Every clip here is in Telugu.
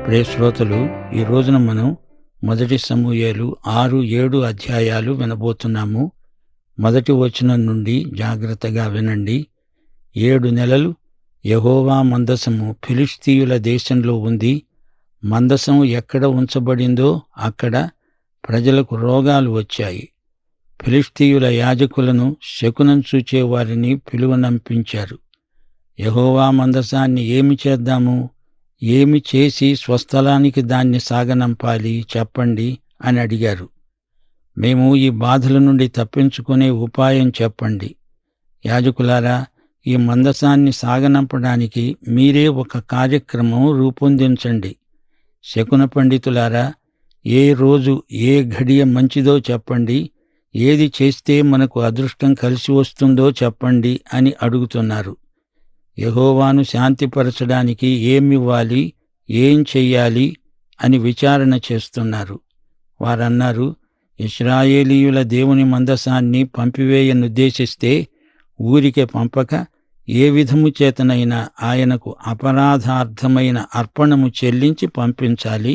ప్రియ శ్రోతలు, ఈ రోజున మనం మొదటి సమూయేలు 6-7 అధ్యాయాలు వినబోతున్నాము. మొదటి వచనం నుండి జాగ్రత్తగా వినండి. 7 నెలలు యెహోవా మందసము ఫిలిష్తీయుల దేశంలో ఉంది. మందసం ఎక్కడ ఉంచబడిందో అక్కడ ప్రజలకు రోగాలు వచ్చాయి. ఫిలిష్తీయుల యాజకులను శకునం చూచే వారిని పిలువనంపించారు. యెహోవా మందసాన్ని ఏమి చేద్దాము, ఏమి చేసి స్వస్థలానికి దాన్ని సాగనంపాలి చెప్పండి అని అడిగారు. మేము ఈ బాధల నుండి తప్పించుకునే ఉపాయం చెప్పండి. యాజకులారా, ఈ మందసాన్ని సాగనంపడానికి మీరే ఒక కార్యక్రమం రూపొందించండి. శకున పండితులారా, ఏ రోజు ఏ ఘడియ మంచిదో చెప్పండి, ఏది చేస్తే మనకు అదృష్టం కలిసి వస్తుందో చెప్పండి అని అడుగుతున్నారు. యెహోవాను శాంతిపరచడానికి ఏమివ్వాలి, ఏం చెయ్యాలి అని విచారణ చేస్తున్నారు. వారన్నారు, ఇశ్రాయేలీయుల దేవుని మందసాన్ని పంపివేయనుద్దేశిస్తే ఊరికే పంపక ఏ విధము చేతనైనా ఆయనకు అపరాధార్థమైన అర్పణము చెల్లించి పంపించాలి.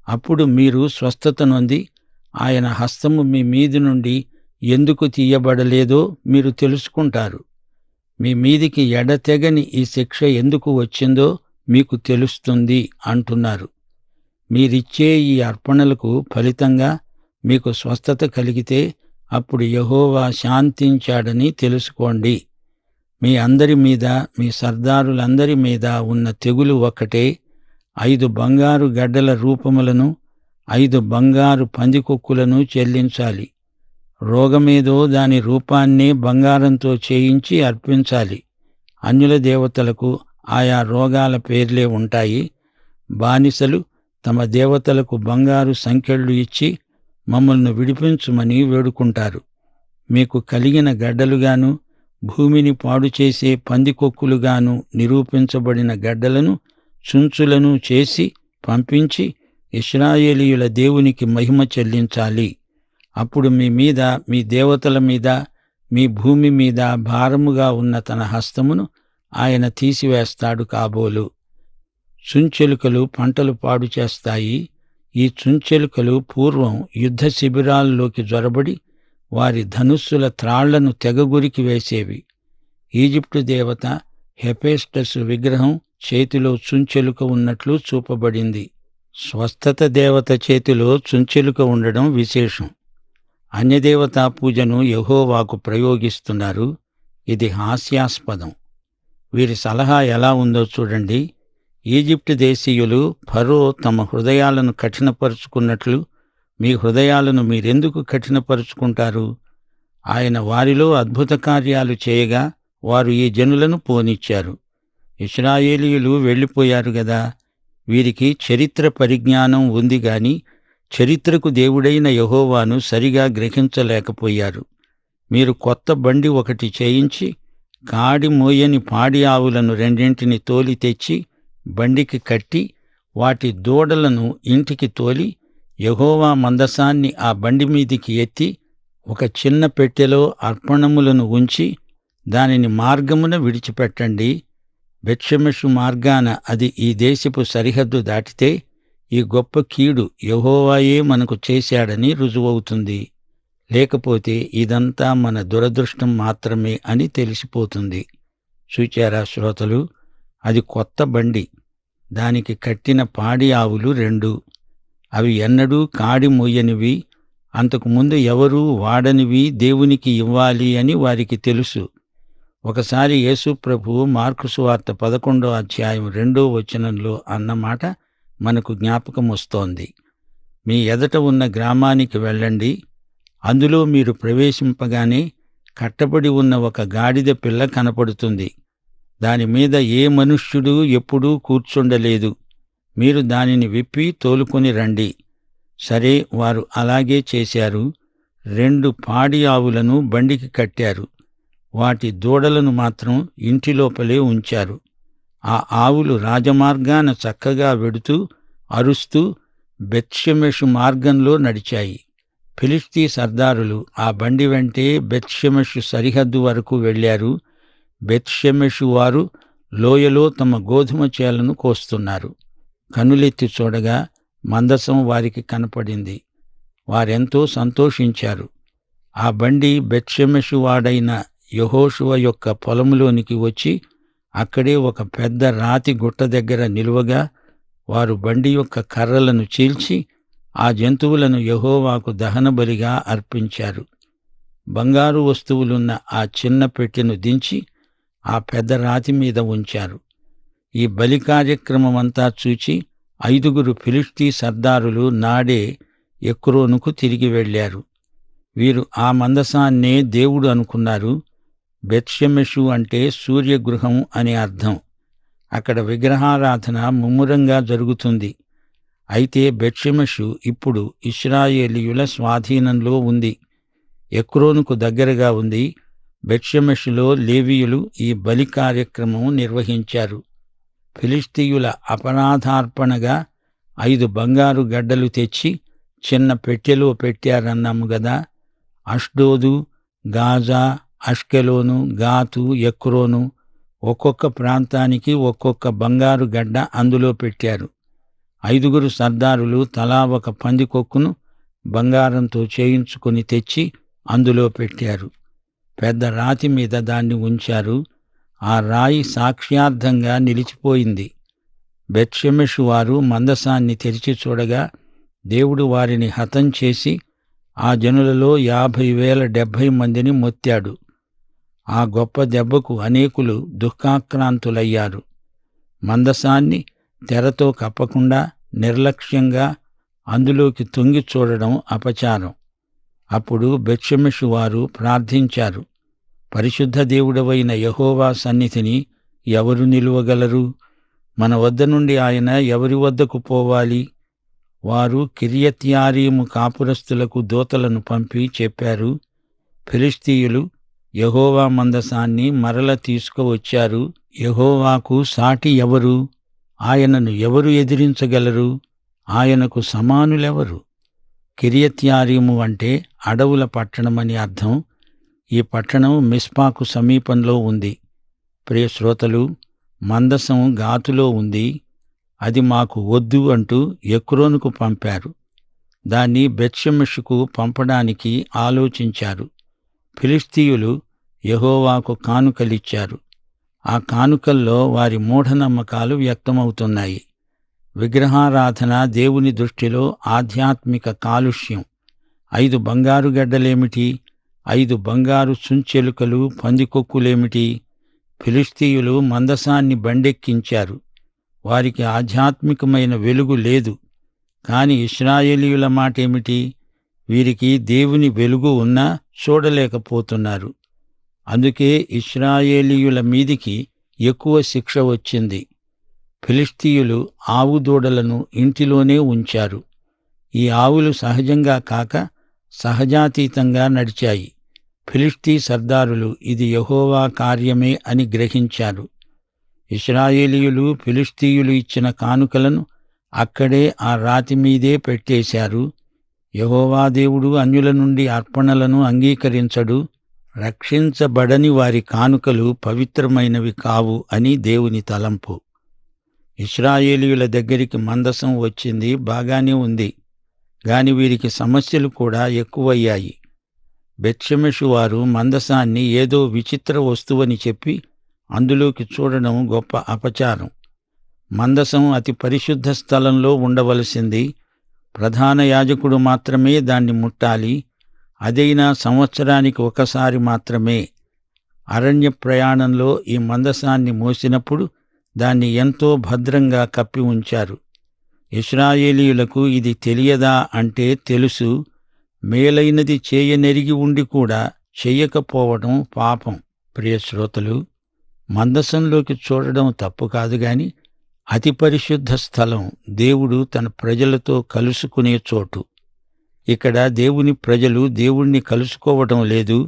అప్పుడు మీరు స్వస్థత నొంది ఆయన హస్తము మీ మీది నుండి ఎందుకు తీయబడలేదో మీరు తెలుసుకుంటారు. మీ మీదికి ఎడతెగని ఈ శిక్ష ఎందుకు వచ్చిందో మీకు తెలుస్తుంది అంటున్నారు. మీరిచ్చే ఈ అర్పణలకు ఫలితంగా మీకు స్వస్థత కలిగితే అప్పుడు యెహోవా శాంతించాడని తెలుసుకోండి. మీ అందరి మీద, మీ సర్దారులందరి మీద ఉన్న తెగులు ఒక్కటే. 5 బంగారు గడ్డల రూపములను 5 బంగారు పందికొక్కులను చెల్లించాలి. రోగమేదో దాని రూపాన్నే బంగారంతో చేయించి అర్పించాలి. అన్యుల దేవతలకు ఆయా రోగాల పేర్లే ఉంటాయి. బానిసలు తమ దేవతలకు బంగారు సంకెళ్ళు ఇచ్చి మమ్మల్ని విడిపించుమని వేడుకుంటారు. మీకు కలిగిన గడ్డలుగాను భూమిని పాడుచేసే పందికొక్కులుగాను నిరూపించబడిన గడ్డలను చుంచులను చేసి పంపించి ఇశ్రాయేలీయుల దేవునికి మహిమ చెల్లించాలి. అప్పుడు మీ మీద, మీ దేవతల మీద, మీ భూమి మీద భారముగా ఉన్న తన హస్తమును ఆయన తీసివేస్తాడు కాబోలు. చుంచెలుకలు పంటలు పాడు చేస్తాయి. ఈ చుంచెలుకలు పూర్వం యుద్ధ శిబిరాల్లోకి జొరబడి వారి ధనుస్సుల త్రాళ్లను తెగగురికి వేసేవి. ఈజిప్టు దేవత హెఫెస్టసు విగ్రహం చేతిలో చుంచెలుక ఉన్నట్లు చూపబడింది. స్వస్థత దేవత చేతిలో చుంచెలుక ఉండడం విశేషం. అన్యదేవతా పూజను యెహోవాకు ప్రయోగిస్తున్నారు. ఇది హాస్యాస్పదం. వీరి సలహా ఎలా ఉందో చూడండి. ఈజిప్టు దేశీయులు ఫరో తమ హృదయాలను కఠినపరుచుకున్నట్లు మీ హృదయాలను మీరెందుకు కఠినపరుచుకుంటారు? ఆయన వారిలో అద్భుత కార్యాలు చేయగా వారు ఈ జనులను పోనిచ్చారు. ఇశ్రాయేలీయులు వెళ్ళిపోయారు గదా. వీరికి చరిత్ర పరిజ్ఞానం ఉంది గాని చరిత్రకు దేవుడైన యెహోవాను సరిగా గ్రహించలేకపోయారు. మీరు కొత్త బండి ఒకటి చేయించి కాడి మోయని పాడి ఆవులను 2 తోలి తెచ్చి బండికి కట్టి వాటి దూడలను ఇంటికి తోలి యెహోవా మందసాన్ని ఆ బండి మీదికి ఎత్తి ఒక చిన్న పెట్టెలో అర్పణములను ఉంచి దానిని మార్గమున విడిచిపెట్టండి. బెత్షెమెషు మార్గాన అది ఈ దేశపు సరిహద్దు దాటితే ఈ గొప్ప కీడు యెహోవాయే మనకు చేశాడని రుజువవుతుంది. లేకపోతే ఇదంతా మన దురదృష్టం మాత్రమే అని తెలిసిపోతుంది. చూచారా శ్రోతలు, అది కొత్త బండి. దానికి కట్టిన పాడి ఆవులు 2. అవి ఎన్నడూ కాడి మొయ్యనివి, అంతకుముందు ఎవరూ వాడనివి దేవునికి ఇవ్వాలి అని వారికి తెలుసు. ఒకసారి యేసు ప్రభువు మార్కు సువార్త 11వ అధ్యాయం 2వ వచనంలో అన్నమాట మనకు జ్ఞాపకం వస్తోంది. మీ ఎదట ఉన్న గ్రామానికి వెళ్ళండి. అందులో మీరు ప్రవేశింపగానే కట్టబడి ఉన్న ఒక గాడిద పిల్ల కనపడుతుంది. దానిమీద ఏ మనుష్యుడు ఎప్పుడూ కూర్చుండలేదు. మీరు దానిని విప్పి తోలుకొని రండి. సరే, వారు అలాగే చేశారు. 2 పాడి ఆవులను బండికి కట్టారు. వాటి దూడలను మాత్రం ఇంటిలోపలే ఉంచారు. ఆ ఆవులు రాజమార్గాన చక్కగా వెడుతూ అరుస్తూ బెత్షెమెషు మార్గంలో నడిచాయి. ఫిలిష్తీ సర్దారులు ఆ బండి వెంటే బెత్షెమెషు సరిహద్దు వరకు వెళ్లారు. బెత్షెమెషు వారు లోయలో తమ గోధుమ చేలను కోస్తున్నారు. కన్నులెత్తి చూడగా మందసం వారికి కనపడింది. వారెంతో సంతోషించారు. ఆ బండి బెత్షెమెషు వాడైన యెహోషువ యొక్క పొలంలోనికి వచ్చి అక్కడే ఒక పెద్ద రాతి గుట్ట దగ్గర నిలువగా వారు బండి యొక్క కర్రలను చీల్చి ఆ జంతువులను యెహోవాకు దహనబలిగా అర్పించారు. బంగారు వస్తువులున్న ఆ చిన్న పెట్టెను దించి ఆ పెద్ద రాతి మీద ఉంచారు. ఈ బలి కార్యక్రమమంతా చూచి 5 ఫిలిష్తీ సర్దారులు నాడే ఎక్రోనుకు తిరిగి వెళ్ళారు. వీరు ఆ మందసాన్నే దేవుడు అనుకున్నారు. బెత్షెమెషు అంటే సూర్యగృహం అనే అర్థం. అక్కడ విగ్రహారాధన ముమ్మురంగా జరుగుతుంది. అయితే బెత్షెమెషు ఇప్పుడు ఇశ్రాయేలీయుల స్వాధీనంలో ఉంది. ఎక్రోనుకు దగ్గరగా ఉంది. బెత్షెమెషులో లేవీయులు ఈ బలి కార్యక్రమం నిర్వహించారు. ఫిలిష్తీయుల అపరాధార్పణగా 5 బంగారు గడ్డలు తెచ్చి చిన్న పెట్టెలో పెట్టారన్నాము గదా. అష్డోదు, గాజా, అష్కెలోను, గాతు, ఎక్రోను ఒక్కొక్క ప్రాంతానికి ఒక్కొక్క బంగారు గడ్డ అందులో పెట్టారు. 5 సర్దారులు తలా ఒక పందికొక్కును బంగారంతో చేయించుకుని తెచ్చి అందులో పెట్టారు. పెద్ద రాతి మీద దాన్ని ఉంచారు. ఆ రాయి సాక్ష్యార్థంగా నిలిచిపోయింది. బెత్షెమెషు వారు మందసాన్ని తెరిచి చూడగా దేవుడు వారిని హతం చేసి ఆ జనులలో 50,070 మందిని మొత్తాడు. ఆ గొప్ప దెబ్బకు అనేకులు దుఃఖాక్రాంతులయ్యారు. మందసాన్ని తెరతో కప్పకుండా నిర్లక్ష్యంగా అందులోకి తొంగి చూడడం అపచారం. అప్పుడు బెత్షెమెషు వారు ప్రార్థించారు, పరిశుద్ధ దేవుడవైన యెహోవా సన్నిధిని ఎవరు నిలువగలరు? మన వద్ద నుండి ఆయన ఎవరి వద్దకు పోవాలి? వారు కిర్యత్యారీము కాపురస్తులకు దూతలను పంపి చెప్పారు, ఫిలిష్తీయులు యెహోవా మందసాన్ని మరల తీసుకువచ్చారు. యెహోవాకు సాటి ఎవరు? ఆయనను ఎవరు ఎదిరించగలరు? ఆయనకు సమానులెవరు? కిర్యత్యారీము అంటే అడవుల పట్టణమని అర్థం. ఈ పట్టణం మిస్పాకు సమీపంలో ఉంది. ప్రియ శ్రోతలు, మందసం గాతులో ఉంది. అది మాకు వద్దు అంటూ ఎక్రోనుకు పంపారు. దాన్ని బెత్షెమెషుకు పంపడానికి ఆలోచించారు. ఫిలిష్తీయులు యెహోవాకు కానుకలిచ్చారు. ఆ కానుకల్లో వారి మూఢనమ్మకాలు వ్యక్తమవుతున్నాయి. విగ్రహారాధన దేవుని దృష్టిలో ఆధ్యాత్మిక కాలుష్యం. 5 బంగారు గడ్డలేమిటి? 5 బంగారు చుంచెలుకలు, పందికొక్కులేమిటి? ఫిలిష్తీయులు మందసాన్ని బండెక్కించారు. వారికి ఆధ్యాత్మికమైన వెలుగు లేదు. కాని ఇశ్రాయేలీయుల మాటేమిటి? వీరికి దేవుని వెలుగు ఉన్నా చూడలేకపోతున్నారు. అందుకే ఇశ్రాయేలీయుల మీదికి ఎక్కువ శిక్ష వచ్చింది. ఫిలిష్తీయులు ఆవు దూడలను ఇంటిలోనే ఉంచారు. ఈ ఆవులు సహజంగా కాక సహజాతీతంగా నడిచాయి. ఫిలిష్తీ సర్దారులు ఇది యెహోవా కార్యమే అని గ్రహించారు. ఇశ్రాయేలీయులు ఫిలిష్తీయులు ఇచ్చిన కానుకలను అక్కడే ఆ రాతి మీదే పెట్టేశారు. యెహోవా దేవుడు అన్యుల నుండి అర్పణలను అంగీకరించడు. రక్షించబడని వారి కానుకలు పవిత్రమైనవి కావు అని దేవుని తలంపు. ఇశ్రాయేలీయుల దగ్గరికి మందసం వచ్చింది, బాగానే ఉంది. గాని వీరికి సమస్యలు కూడా ఎక్కువయ్యాయి. బెత్షెమెషు వారు మందసాన్ని ఏదో విచిత్ర వస్తువని చెప్పి అందులోకి చూడడం గొప్ప అపచారం. మందసం అతి పరిశుద్ధ స్థలంలో ఉండవలసింది. ప్రధాన యాజకుడు మాత్రమే దాన్ని ముట్టాలి. అదైనా సంవత్సరానికి ఒకసారి మాత్రమే. అరణ్య ప్రయాణంలో ఈ మందసాన్ని మోసినప్పుడు దాన్ని ఎంతో భద్రంగా కప్పి ఉంచారు. ఇశ్రాయేలీయులకు ఇది తెలియదా అంటే తెలుసు. మేలైనది చేయనెరిగి ఉండి కూడా చెయ్యకపోవడం పాపం. ప్రియ శ్రోతలు, మందసంలోకి చూడడం తప్పు కాదు గాని అతి పరిశుద్ధ స్థలం దేవుడు తన ప్రజలతో కలుసుకునే చోటు. ఇక్కడ దేవుని ప్రజలు దేవుణ్ణి కలుసుకోవటం లేదు.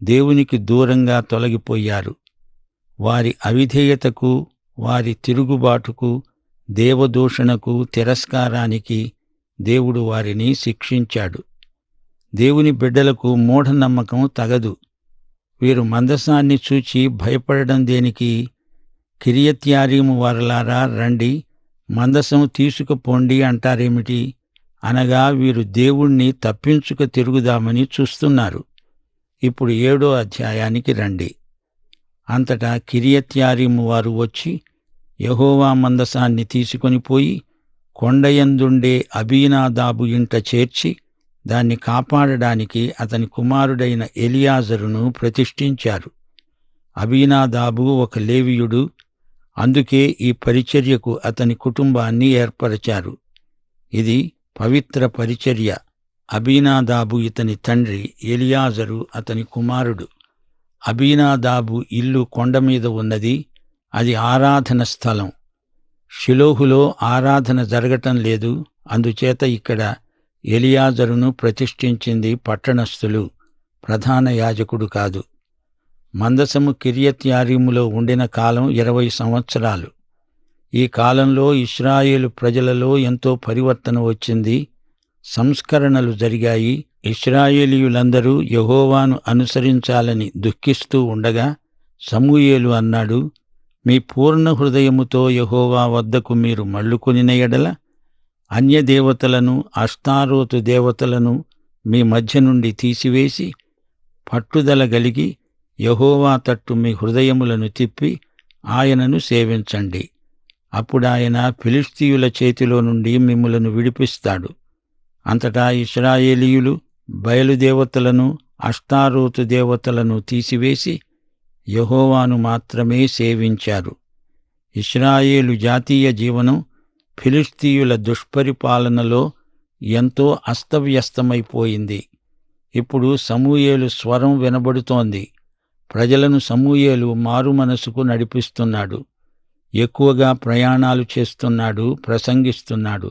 దేవునికి దూరంగా తొలగిపోయారు. వారి అవిధేయతకు, వారి తిరుగుబాటుకు, దేవదూషణకు, తిరస్కారానికి దేవుడు వారిని శిక్షించాడు. దేవుని బిడ్డలకు మూఢనమ్మకం తగదు. వీరు మందసాన్ని చూచి భయపడడం దేనికి? కిర్యత్యారీము వారలారా రండి, మందసం తీసుకుపోండి అంటారేమిటి? అనగా వీరు దేవుణ్ణి తప్పించుక తిరుగుదామని చూస్తున్నారు. ఇప్పుడు 7వ అధ్యాయానికి రండి. అంతటా కిరియత్యారీము వారు వచ్చి యెహోవా మందసాన్ని తీసుకొని పోయి కొండయందుండే అబీనాదాబు ఇంట చేర్చి దాన్ని కాపాడడానికి అతని కుమారుడైన ఎలియాజరును ప్రతిష్ఠించారు. అబీనాదాబు ఒక లేవీయుడు, అందుకే ఈ పరిచర్యకు అతని కుటుంబాన్ని ఏర్పరచారు. ఇది పవిత్ర పరిచర్య. అబీనాదాబు ఇతని తండ్రి, ఎలియాజరు అతని కుమారుడు. అబీనాదాబు ఇల్లు కొండమీద ఉన్నది. అది ఆరాధన స్థలం. షిలోహులో ఆరాధన జరగటం లేదు. అందుచేత ఇక్కడ ఎలియాజరును ప్రతిష్ఠించింది పట్టణస్థులు, ప్రధాన యాజకుడు కాదు. మందసము కిర్యత్యారీములో ఉండిన కాలం 20 సంవత్సరాలు. ఈ కాలంలో ఇశ్రాయేలు ప్రజలలో ఎంతో పరివర్తన వచ్చింది. సంస్కరణలు జరిగాయి. ఇశ్రాయేలీయులందరూ యెహోవాను అనుసరించాలని దుఃఖిస్తూ ఉండగా సమూయేలు అన్నాడు, మీ పూర్ణ హృదయముతో యెహోవా వద్దకు మీరు మళ్ళుకొనిన ఎడల అన్యదేవతలను, అష్తారోతు దేవతలను మీ మధ్య నుండి తీసివేసి పట్టుదల గలిగి యెహోవా తట్టు మీ హృదయములను తిప్పి ఆయనను సేవించండి. అప్పుడాయన ఫిలిష్తీయుల చేతిలో నుండి మిమ్ములను విడిపిస్తాడు. అంతటా ఇశ్రాయేలీయులు బయలుదేవతలను, అష్తారోతు దేవతలను తీసివేసి యెహోవాను మాత్రమే సేవించారు. ఇశ్రాయేలు జాతీయ జీవనం ఫిలిష్తీయుల దుష్పరిపాలనలో ఎంతో అస్తవ్యస్తమైపోయింది. ఇప్పుడు సమూయేలు స్వరం వినబడుతోంది. ప్రజలను సమూయేలు మారుమనసుకు నడిపిస్తున్నాడు. ఎక్కువగా ప్రయాణాలు చేస్తున్నాడు, ప్రసంగిస్తున్నాడు.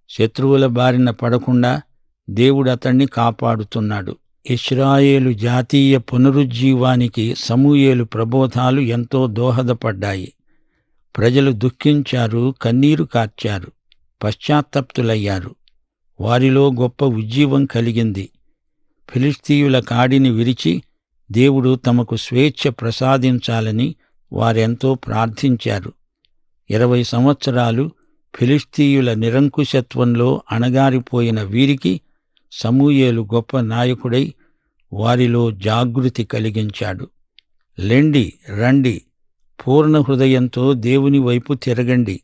శత్రువుల బారిన పడకుండా దేవుడు అతణ్ణి కాపాడుతున్నాడు. ఇశ్రాయేలు జాతీయ పునరుజ్జీవానికి సమూయేలు ప్రబోధాలు ఎంతో దోహదపడ్డాయి. ప్రజలు దుఃఖించారు, కన్నీరు కార్చారు, పశ్చాత్తప్తులయ్యారు. వారిలో గొప్ప ఉజ్జీవం కలిగింది. ఫిలిష్తీయుల కాడిని విరిచి దేవుడు తమకు స్వేచ్ఛ ప్రసాదించాలని వారెంతో ప్రార్థించారు. 20 సంవత్సరాలు ఫిలిష్తీయుల నిరంకుశత్వంలో అణగారిపోయిన వీరికి సమూయేలు గొప్ప నాయకుడై వారిలో జాగృతి కలిగించాడు. లెండి, రండి, పూర్ణ హృదయంతో దేవుని వైపు తిరగండి.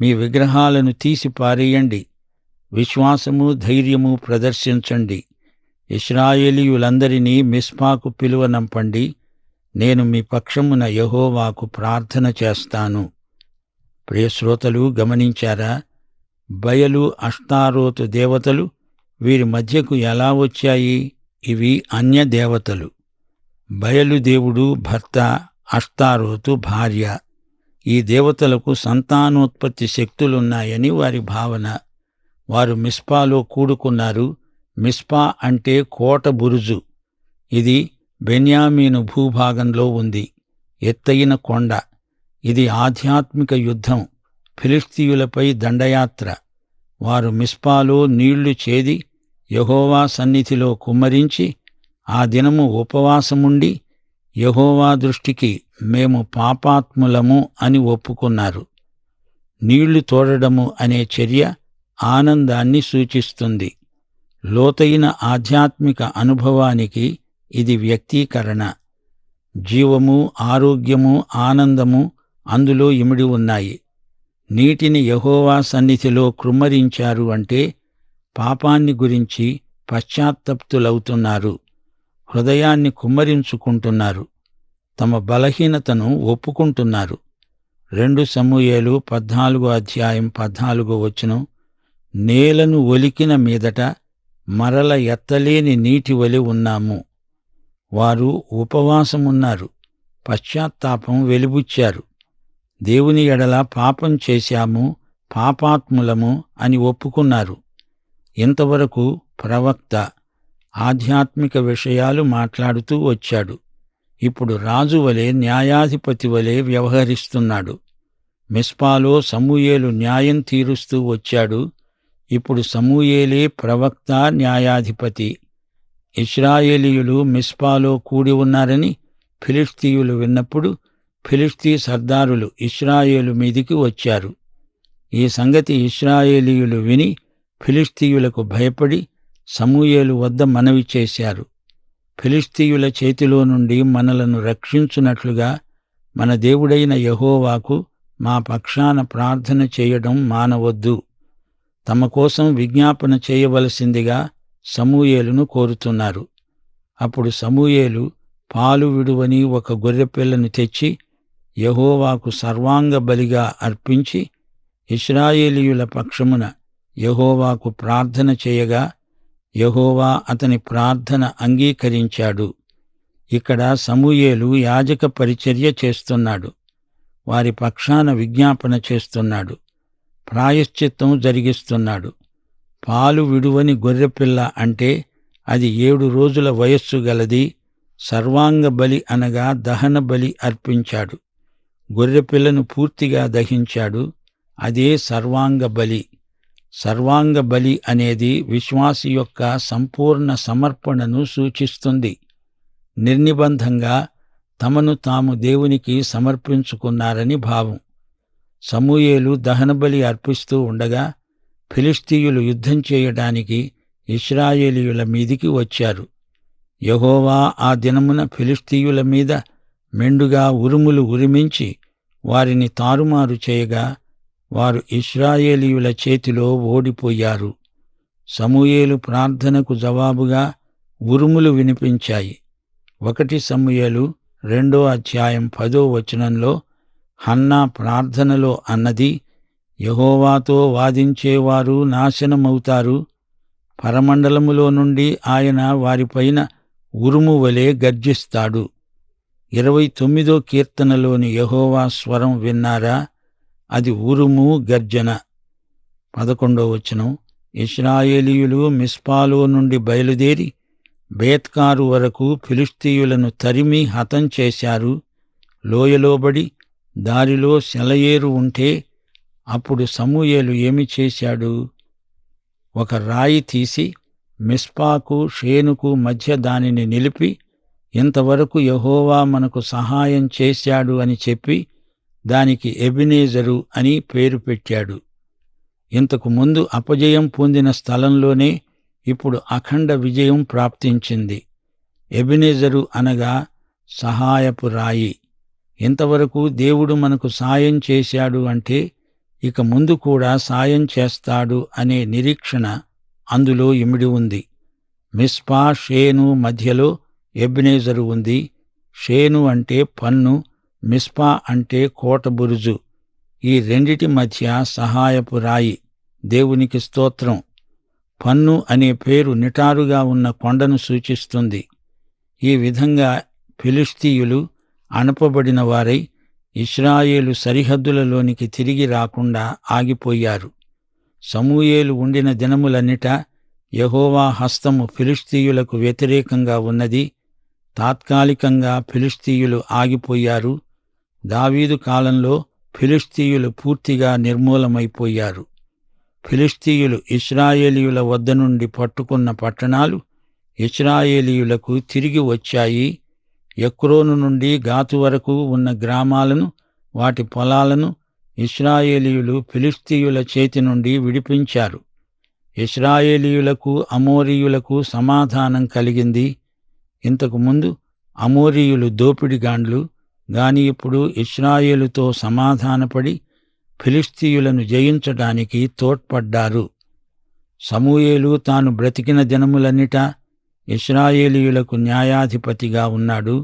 మీ విగ్రహాలను తీసి పారేయండి. విశ్వాసము, ధైర్యము ప్రదర్శించండి. ఇశ్రాయేలీయులందరినీ మిస్పాకు పిలువనంపండి. నేను మీ పక్షమున యెహోవాకు ప్రార్థన చేస్తాను. ప్రియశ్రోతలు గమనించారా? బయలు, అష్తారోతు దేవతలు వీరి మధ్యకు ఎలా వచ్చాయి? ఇవి అన్య దేవతలు. బయలు దేవుడు భర్త, అష్తారోతు భార్య. ఈ దేవతలకు సంతానోత్పత్తి శక్తులున్నాయని వారి భావన. వారు మిస్పాలో కూడుకున్నారు. మిస్పా అంటే కోట బురుజు. ఇది బెన్యామీను భూభాగంలో ఉంది. ఎత్తయిన కొండ. ఇది ఆధ్యాత్మిక యుద్ధం, ఫిలిష్తీయులపై దండయాత్ర. వారు మిస్పాలో నీళ్లు చేది యెహోవా సన్నిధిలో కుమ్మరించి ఆ దినము ఉపవాసముండి యెహోవా దృష్టికి మేము పాపాత్ములము అని ఒప్పుకున్నారు. నీళ్లు తోడడము అనే చర్య ఆనందాన్ని సూచిస్తుంది. లోతైన ఆధ్యాత్మిక అనుభవానికి ఇది వ్యక్తీకరణ. జీవము, ఆరోగ్యము, ఆనందము అందులో ఇమిడి ఉన్నాయి. నీటిని యెహోవా సన్నిధిలో కృమ్మరించారు అంటే పాపాన్ని గురించి పశ్చాత్తప్తులవుతున్నారు. హృదయాన్ని కుమ్మరించుకుంటున్నారు. తమ బలహీనతను ఒప్పుకుంటున్నారు. 2 సమూయేలు 14వ అధ్యాయం 14వ వచనం, నేలను ఒలికిన మీదట మరల ఎత్తలేని నీటి వలె ఉన్నాము. వారు ఉపవాసమున్నారు, పశ్చాత్తాపం వెలిబుచ్చారు. దేవుని ఎడల పాపం చేశాము, పాపాత్ములము అని ఒప్పుకున్నారు. ఇంతవరకు ప్రవక్త ఆధ్యాత్మిక విషయాలు మాట్లాడుతూ వచ్చాడు. ఇప్పుడు రాజు వలె, న్యాయాధిపతి వలె వ్యవహరిస్తున్నాడు. మిస్పాలో సమూయేలు న్యాయం తీరుస్తూ వచ్చాడు. ఇప్పుడు సమూయేలే ప్రవక్త, న్యాయాధిపతి. ఇశ్రాయేలీయులు మిస్పాలో కూడి ఉన్నారని ఫిలిష్తీయులు విన్నప్పుడు ఫిలిష్తీ సర్దారులు ఇశ్రాయేలు మీదికి వచ్చారు. ఈ సంగతి ఇశ్రాయేలీయులు విని ఫిలిష్తీయులకు భయపడి సమూయేలు వద్ద మనవి చేశారు. ఫిలిష్తీయుల చేతిలో నుండి మనలను రక్షించునట్లుగా మన దేవుడైన యెహోవాకు మా పక్షాన ప్రార్థన చేయడం మానవద్దు. తమ కోసం విజ్ఞాపన చేయవలసిందిగా సమూయేలును కోరుతున్నారు. అప్పుడు సమూయేలు పాలు విడువని ఒక గొర్రెపిల్లను తెచ్చి యెహోవాకు సర్వాంగ బలిగా అర్పించి ఇశ్రాయేలీయుల పక్షమున యెహోవాకు ప్రార్థన చేయగా యెహోవా అతని ప్రార్థన అంగీకరించాడు. ఇక్కడ సమూయేలు యాజక పరిచర్య చేస్తున్నాడు. వారి పక్షాన విజ్ఞాపన చేస్తున్నాడు. ప్రాయశ్చిత్తం జరిగిస్తున్నాడు. పాలు విడువని గొర్రెపిల్ల అంటే అది 7 రోజుల వయస్సు గలది. సర్వాంగ బలి అనగా దహన బలి అర్పించాడు. గొర్రెపిల్లను పూర్తిగా దహించాడు. అదే సర్వాంగ బలి. సర్వాంగ బలి అనేది విశ్వాసి యొక్క సంపూర్ణ సమర్పణను సూచిస్తుంది. నిర్నిబంధంగా తమను తాము దేవునికి సమర్పించుకున్నారని భావం. సమూయేలు దహనబలి అర్పిస్తూ ఉండగా ఫిలిష్తీయులు యుద్ధం చేయడానికి ఇశ్రాయేలీయుల మీదికి వచ్చారు. యెహోవా ఆ దినమున ఫిలిష్తీయుల మీద మెండుగా ఉరుములు ఉరిమించి వారిని తారుమారు చేయగా వారు ఇశ్రాయేలీయుల చేతిలో ఓడిపోయారు. సమూయేలు ప్రార్థనకు జవాబుగా ఉరుములు వినిపించాయి. 1 సమూయేలు 2:10 హన్నా ప్రార్థనలో అన్నది, యెహోవాతో వాదించేవారు నాశనమవుతారు. పరమండలములో నుండి ఆయన వారిపైన ఉరుము వలె గర్జిస్తాడు. 29 కీర్తనలోని యెహోవా స్వరం విన్నారా? అది ఉరుము గర్జన. 11 ఇశ్రాయేలీయులు మిస్పాలో నుండి బయలుదేరి బేత్కారు వరకు ఫిలిష్తీయులను తరిమి హతం చేశారు. లోయలోబడి దారిలో సెలయేరు ఉంటే అప్పుడు సమూయేలు ఏమి చేశాడు? ఒక రాయి తీసి మిస్పాకు షేనుకు మధ్య దానిని నిలిపి ఇంతవరకు యెహోవా మనకు సహాయం చేశాడు అని చెప్పి దానికి ఎబెనెజరు అని పేరు పెట్టాడు. ఇంతకు ముందు అపజయం పొందిన స్థలంలోనే ఇప్పుడు అఖండ విజయం ప్రాప్తించింది. ఎబెనెజరు అనగా సహాయపు రాయి. ఇంతవరకు దేవుడు మనకు సాయం చేశాడు అంటే ఇక ముందు కూడా సాయం చేస్తాడు అనే నిరీక్షణ అందులో ఇమిడి ఉంది. మిస్పా షేను మధ్యలో ఎబెనెజరు ఉంది. షేను అంటే పన్ను, మిస్పా అంటే కోట బురుజు. ఈ రెండిటి మధ్య సహాయపు రాయి. దేవునికి స్తోత్రం. పన్ను అనే పేరు నిటారుగా ఉన్న కొండను సూచిస్తుంది. ఈ విధంగా ఫిలిష్తీయులు అణపబడిన వారై ఇశ్రాయేలు సరిహద్దులలోనికి తిరిగి రాకుండా ఆగిపోయారు. సమూయేలు ఉండిన దినములన్నిట యెహోవా హస్తము ఫిలిష్తీయులకు వ్యతిరేకంగా ఉన్నది. తాత్కాలికంగా ఫిలిష్తీయులు ఆగిపోయారు. దావీదు కాలంలో ఫిలిష్తీయులు పూర్తిగా నిర్మూలమైపోయారు. ఫిలిష్తీయులు ఇశ్రాయేలీయుల వద్ద నుండి పట్టుకున్న పట్టణాలు ఇశ్రాయేలీయులకు తిరిగి వచ్చాయి. ఎక్రోను నుండి గాతు వరకు ఉన్న గ్రామాలను, వాటి పొలాలను ఇశ్రాయేలీయులు ఫిలిష్తీయుల చేతి నుండి విడిపించారు. ఇశ్రాయేలీయులకు అమోరీయులకు సమాధానం కలిగింది. ఇంతకుముందు అమోరీయులు దోపిడిగాండ్లు గాని ఇప్పుడు ఇశ్రాయేలుతో సమాధానపడి ఫిలిష్తీయులను జయించడానికి తోడ్పడ్డారు. సమూయేలు తాను బ్రతికిన దినములన్నిటా ఇశ్రాయేలీయులకు న్యాయాధిపతిగా ఉన్నాడు.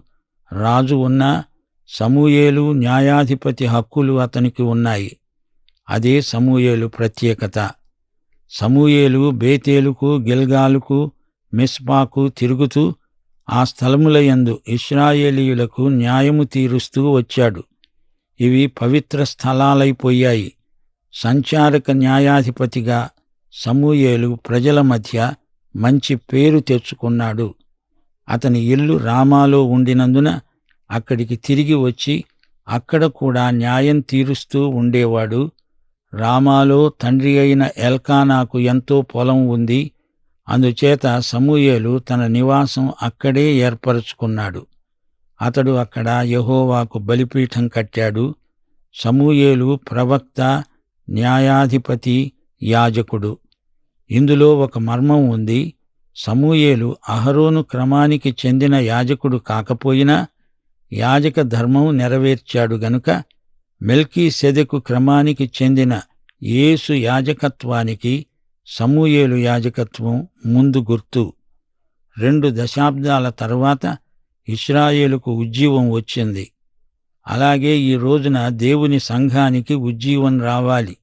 రాజు ఉన్నా సమూయేలు న్యాయాధిపతి హక్కులు అతనికి ఉన్నాయి. అదే సమూయేలు ప్రత్యేకత. సమూయేలు బేతేలుకు, గిల్గాలుకు, మిస్పాకు తిరుగుతూ ఆ స్థలములయందు ఇశ్రాయేలీయులకు న్యాయము తీరుస్తూ వచ్చాడు. ఇవి పవిత్ర స్థలాలైపోయాయి. సంచారక న్యాయాధిపతిగా సమూయేలు ప్రజల మధ్య మంచి పేరు తెచ్చుకున్నాడు. అతని ఇల్లు రామాలో ఉండినందున అక్కడికి తిరిగి వచ్చి అక్కడ కూడా న్యాయం తీరుస్తూ ఉండేవాడు. రామాలో తండ్రి అయిన ఎల్కానాకు ఎంతో పొలం ఉంది. అందుచేత సమూయేలు తన నివాసం అక్కడే ఏర్పరచుకున్నాడు. అతడు అక్కడ యెహోవాకు బలిపీఠం కట్టాడు. సమూయేలు ప్రవక్త, న్యాయాధిపతి, యాజకుడు. ఇందులో ఒక మర్మం ఉంది. సమూయేలు అహరోను క్రమానికి చెందిన యాజకుడు కాకపోయినా యాజక ధర్మం నెరవేర్చాడు గనుక మెల్కీసెదెకు క్రమానికి చెందిన యేసు యాజకత్వానికి సమూయేలు యాజకత్వం ముందు గుర్తు. 2 దశాబ్దాల తరువాత ఇశ్రాయేలుకు ఉజ్జీవం వచ్చింది. అలాగే ఈ రోజున దేవుని సంఘానికి ఉజ్జీవం రావాలి.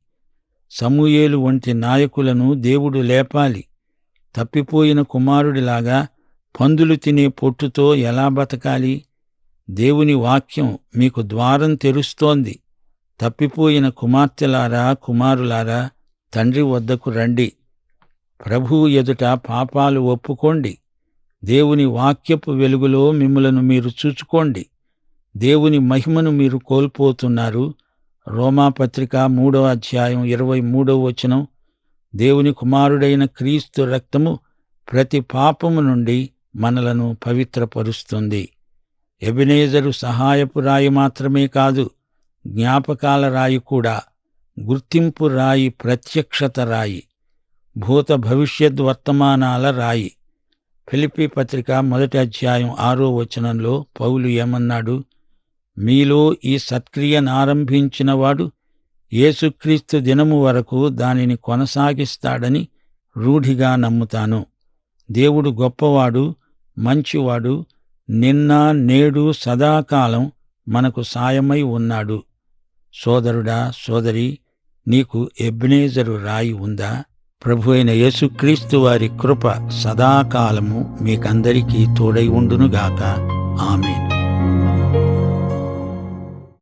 సమూయేలు వంటి నాయకులను దేవుడు లేపాలి. తప్పిపోయిన కుమారుడిలాగా పందులు తినే పొట్టుతో ఎలా బతకాలి? దేవుని వాక్యం మీకు ద్వారం తెరుస్తోంది. తప్పిపోయిన కుమార్తెలారా, కుమారులారా, తండ్రి వద్దకు రండి. ప్రభువు ఎదుట పాపాలు ఒప్పుకోండి. దేవుని వాక్యపు వెలుగులో మిమ్ములను మీరు చూచుకోండి. దేవుని మహిమను మీరు కోల్పోతున్నారు. రోమాపత్రిక 3వ అధ్యాయం 23వ వచనం. దేవుని కుమారుడైన క్రీస్తు రక్తము ప్రతి పాపము నుండి మనలను పవిత్రపరుస్తుంది. ఎబెనేజరు సహాయపు రాయి మాత్రమే కాదు, జ్ఞాపకాల రాయి కూడా, గుర్తింపు రాయి, ప్రత్యక్షత రాయి, భూత భవిష్యత్ వర్తమానాల రాయి. ఫిలిప్పీ పత్రిక 1వ అధ్యాయం 6వ వచనంలో పౌలు ఏమన్నాడు? మీలో ఈ సత్క్రియనారంభించినవాడు యేసుక్రీస్తు దినము వరకు దానిని కొనసాగిస్తాడని రూఢిగా నమ్ముతాను. దేవుడు గొప్పవాడు, మంచివాడు, నిన్న నేడు సదాకాలం మనకు సాయమై ఉన్నాడు. సోదరుడా, సోదరి, నీకు ఎబెనేజరు రాయి ఉందా? ప్రభు అయిన యేసుక్రీస్తు వారి కృప సదాకాలము మీకందరికీ తోడై ఉండునుగాక. ఆమేన్.